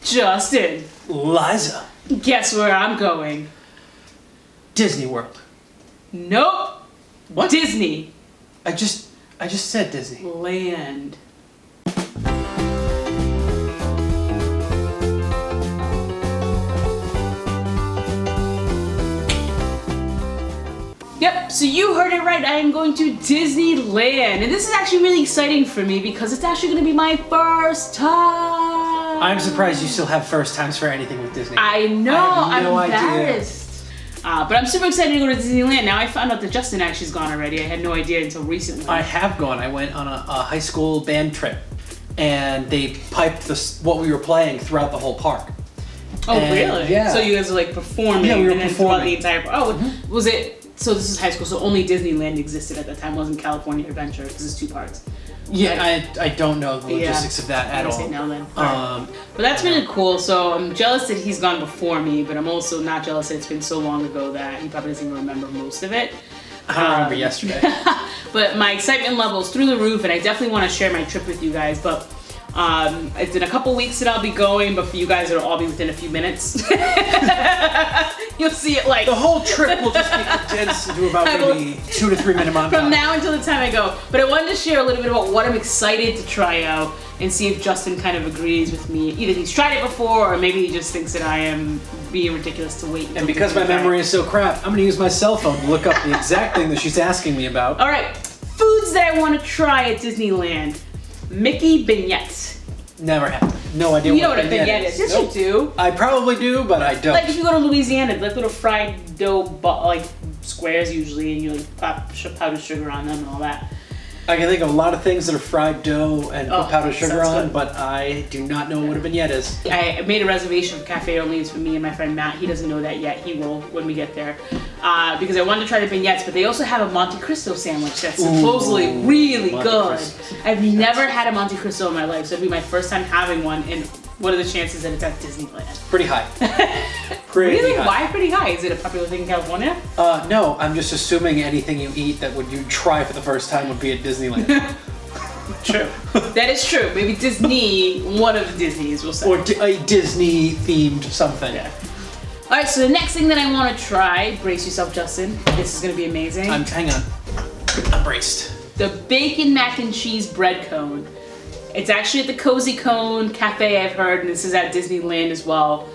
Justin. Liza. Guess where I'm going? Disney World. Nope. What? Disney. I just said Disney. Land. Yep, so you heard it right. I am going to Disneyland. And this is actually really exciting for me because it's actually going to be my first time. I'm surprised you still have first times for anything with Disney. I know, I have no I'm idea. embarrassed. But I'm super excited to go to Disneyland. Now I found out that Justin actually has gone already. I had no idea until recently. I have gone. I went on a high school band trip, and they piped what we were playing throughout the whole park. Oh, And, really? yeah. So you guys were like performing? Yeah, we were and then performing. throughout the entire... Oh, was it... So this is high school, so only Disneyland existed at that time. It wasn't California Adventure, because it's 2 parts. Yeah, I don't know the logistics of that at all. Say no then. But that's really cool. So I'm jealous that he's gone before me, but I'm also not jealous that it's been so long ago that he probably doesn't even remember most of it. I don't remember yesterday. But my excitement level is through the roof, and I definitely want to share my trip with you guys. But it's in a couple weeks that I'll be going, but for you guys it'll all be within a few minutes. You'll see it like... The whole trip will just be condensed into about maybe 2 to 3 minute montage. From now until the time I go. But I wanted to share a little bit about what I'm excited to try out and see if Justin kind of agrees with me. Either he's tried it before or maybe he just thinks that I am being ridiculous to wait. And because my memory is so crap, I'm going to use my cell phone to look up the exact thing that she's asking me about. Alright, foods that I want to try at Disneyland. Mickey beignets. Never happened. No idea You know what what a beignet is. Yes, Nope. you do. I probably do, but I don't. Like if you go to Louisiana, like little fried dough, like squares usually, and you like pop powdered sugar on them and all that. I can think of a lot of things that are fried dough and put powdered sugar sounds on, good. but I do not know what a vignette is. I made a reservation for Cafe Orleans for me and my friend Matt. He doesn't know that yet. He will when we get there. Because I wanted to try the beignets, but they also have a Monte Cristo sandwich that's supposedly really Monte good. Cristos. I've never had a Monte Cristo in my life, so it'll be my first time having one. And what are the chances that it's at Disneyland? Pretty high. Pretty Really? high. Why pretty high? Is it a popular thing in California? No, I'm just assuming anything you eat that would you try for the first time would be at Disneyland. True. That is true. Maybe Disney, one of the Disneys, we'll say. Or a Disney-themed something. Yeah. Alright, so the next thing that I want to try, brace yourself, Justin. This is going to be amazing. Hang on. I'm braced. The bacon mac and cheese bread cone. It's actually at the Cozy Cone Cafe, I've heard, and this is at Disneyland as well.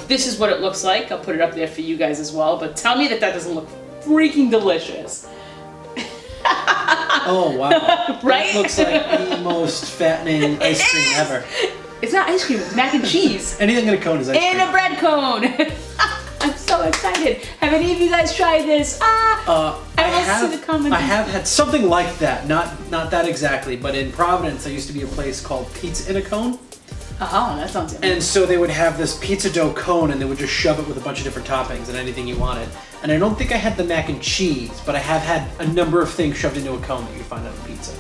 This is what it looks like. I'll put it up there for you guys as well, but tell me that that doesn't look freaking delicious. Oh, wow. Right? That looks like the most fattening ice cream ever. It's not ice cream, it's mac and cheese. Anything in a cone is ice cream. In a bread cone. I'm so excited. Have any of you guys tried this? I will see the comments. I have had something like that. Not that exactly, but in Providence there used to be a place called Pizza in a Cone. Oh, that sounds good. And so they would have this pizza dough cone and they would just shove it with a bunch of different toppings and anything you wanted. And I don't think I had the mac and cheese, but I have had a number of things shoved into a cone that you find on a pizza.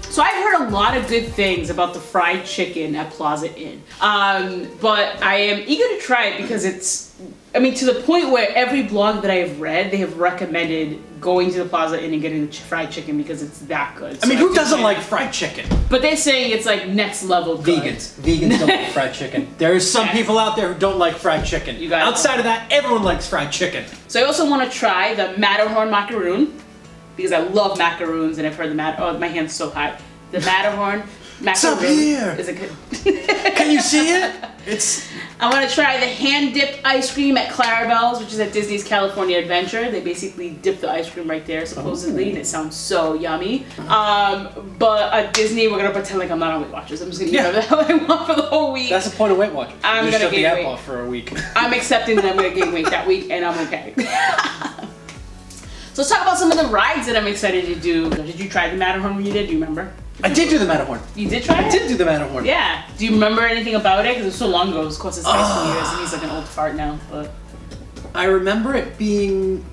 So I've heard a lot of good things about the fried chicken at Plaza Inn. But I am eager to try it because it's, I mean, to the point where every blog that I have read, they have recommended going to the Plaza Inn and getting the fried chicken because it's that good. I mean, who doesn't like fried chicken? But they're saying it's like next level good. Vegans don't like fried chicken. There's some people out there who don't like fried chicken. You guys Outside of that, everyone likes fried chicken. So I also want to try the Matterhorn macaroon because I love macaroons and I've heard oh, my hand's so hot. The Matterhorn macaroon. It's up here. Is it good? Can you see it? I want to try the hand-dipped ice cream at Clarissas, which is at Disney's California Adventure. They basically dip the ice cream right there, supposedly, and it sounds so yummy. But at Disney, we're going to pretend like I'm not on Weight Watchers. I'm just going to eat whatever the hell I want for the whole week. That's the point of Weight Watchers. I'm going to gain weight. off for a week. I'm accepting that I'm going to gain weight that week, and I'm okay. So let's talk about some of the rides that I'm excited to do. Did you try the Matterhorn when you did? Do you remember? I did do the Matterhorn. You did try it? I did do the Matterhorn. Yeah. Do you remember anything about it? Because it was so long ago. Of course, it's high school years, and he's like an old fart now. But I remember it being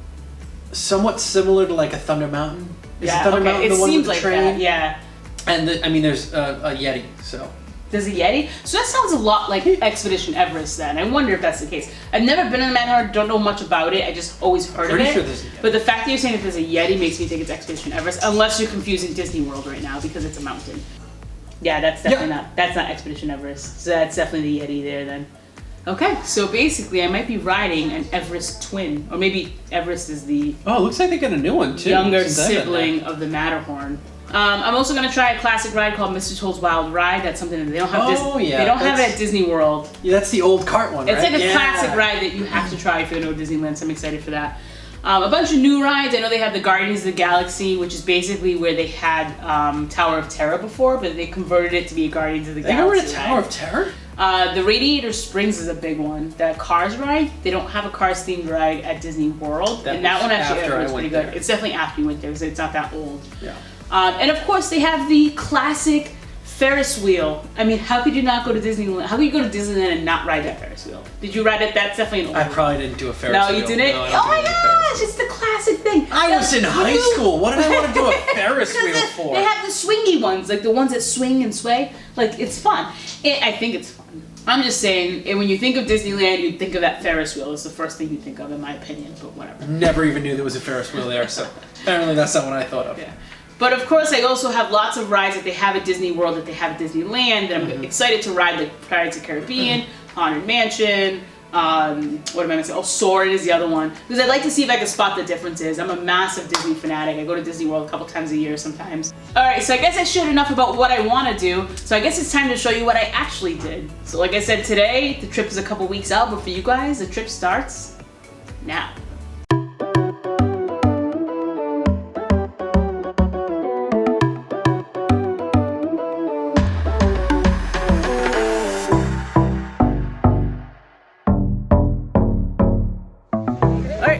somewhat similar to like a Thunder Mountain. Is Thunder Mountain the one with the train? That, yeah. And I mean, there's a Yeti, so. There's a Yeti? So that sounds a lot like Expedition Everest then. I wonder if that's the case. I've never been in the Matterhorn, don't know much about it. I just always heard of it. Pretty sure there's a Yeti. But the fact that you're saying that there's a Yeti makes me think it's Expedition Everest, unless you're confusing Disney World right now because it's a mountain. Yeah, that's definitely that's not Expedition Everest. So that's definitely the Yeti there then. Okay, so basically I might be riding an Everest twin, or maybe Everest is the it looks like they got a new one too. Younger sibling of the Matterhorn. I'm also gonna try a classic ride called Mr. Toad's Wild Ride. That's something that they don't have. They don't have it at Disney World. Yeah, that's the old cart one. It's right? like a classic ride that you have to try if you go to Disneyland. So I'm excited for that. A bunch of new rides. I know they have the Guardians of the Galaxy, which is basically where they had Tower of Terror before, but they converted it to be a Guardians of the Galaxy. They got rid of Tower of Terror? The Radiator Springs is a big one. The Cars ride, they don't have a Cars themed ride at Disney World. And that one actually was pretty good. It's definitely after you went there because it's not that old. Yeah. And of course they have the classic Ferris Wheel. I mean, how could you not go to Disneyland? How could you go to Disneyland and not ride that Ferris Wheel? Did you ride it? That's definitely an old one. I probably didn't do a Ferris Wheel. No, you didn't? No, oh my gosh, it's the classic thing. I was in high school. What did I want to do a Ferris Wheel for? They have the swingy ones, like the ones that swing and sway. Like, it's fun. I think it's fun. I'm just saying, when you think of Disneyland, you think of that Ferris wheel. It's the first thing you think of, in my opinion, but whatever. Never even knew there was a Ferris wheel there, so apparently that's not what I thought of. Yeah. But of course, I also have lots of rides that they have at Disney World, that they have at Disneyland, that I'm excited to ride, like Pirates of the Caribbean, Haunted Mansion, what am I missing? Oh, Soarin' is the other one. Because I'd like to see if I can spot the differences. I'm a massive Disney fanatic. I go to Disney World a couple times a year sometimes. Alright, so I guess I showed enough about what I want to do, so I guess it's time to show you what I actually did. So like I said today, the trip is a couple weeks out, but for you guys, the trip starts now.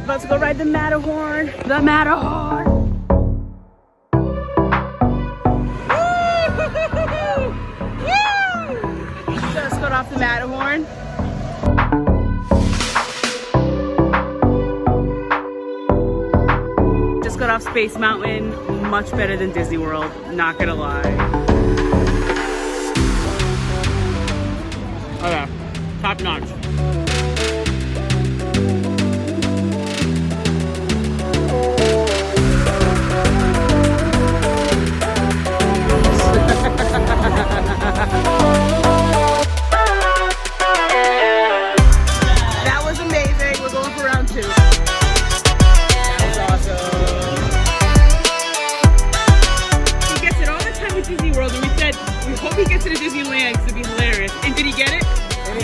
About to go ride the Matterhorn. The Matterhorn! Just got off the Matterhorn. Just got off Space Mountain. Much better than Disney World, not gonna lie. Okay, top notch. That was amazing. We're going for round 2. That was awesome. He gets it all the time at Disney World, and we said we hope he gets it at Disneyland because it'd be hilarious. And did he get it?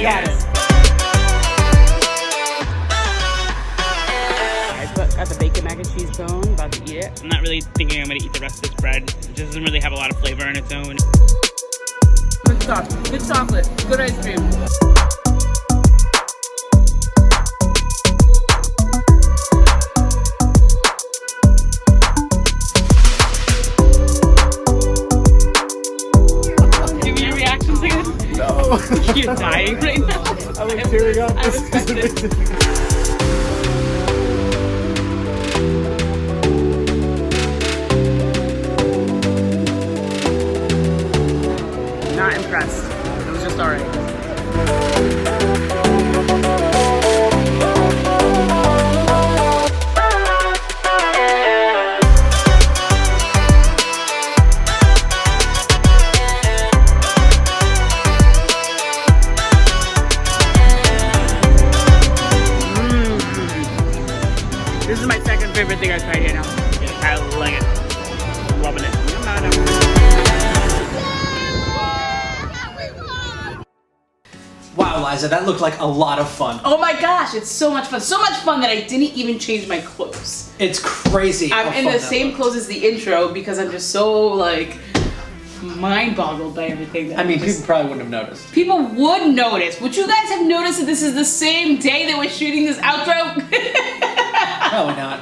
Yes. Got the bacon mac and cheese cone, about to eat it. I'm not really thinking I'm gonna eat the rest of this bread. It just doesn't really have a lot of flavor on its own. Good stuff, good chocolate, good ice cream. Give me your reactions again? No. You're dying right now. I'm like tearing up. Not impressed. It was just alright. This is my second favorite thing I've tried here now. I like it. I'm loving it. Wow, Liza, that looked like a lot of fun. Oh my gosh, it's so much fun. So much fun that I didn't even change my clothes. It's crazy. I'm in the same clothes as the intro because I'm just so like mind-boggled by everything. I mean, people probably wouldn't have noticed. People would notice. Would you guys have noticed that this is the same day that we're shooting this outro? Probably not.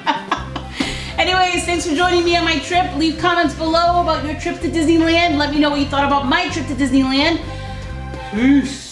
Anyways, thanks for joining me on my trip. Leave comments below about your trip to Disneyland. Let me know what you thought about my trip to Disneyland. Peace.